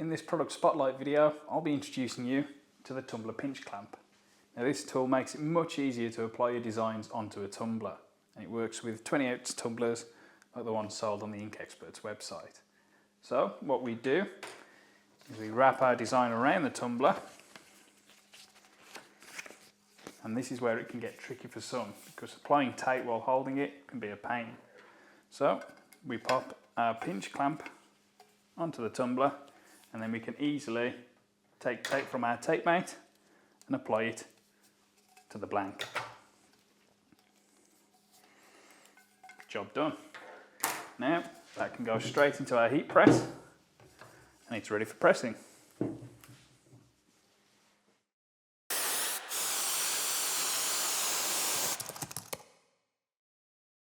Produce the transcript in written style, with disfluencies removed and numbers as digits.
In this product spotlight video, I'll be introducing you to the Tumbler pinch clamp. Now this tool makes it much easier to apply your designs onto a tumbler, and it works with 20-ounce tumblers like the ones sold on the Ink Experts website. So what we do is we wrap our design around the tumbler, and this is where it can get tricky for some, because applying tape while holding it can be a pain. So we pop our pinch clamp onto the tumbler, and then we can easily take tape from our tape mate and apply it to the blank. Job done. Now that can go straight into our heat press, and it's ready for pressing.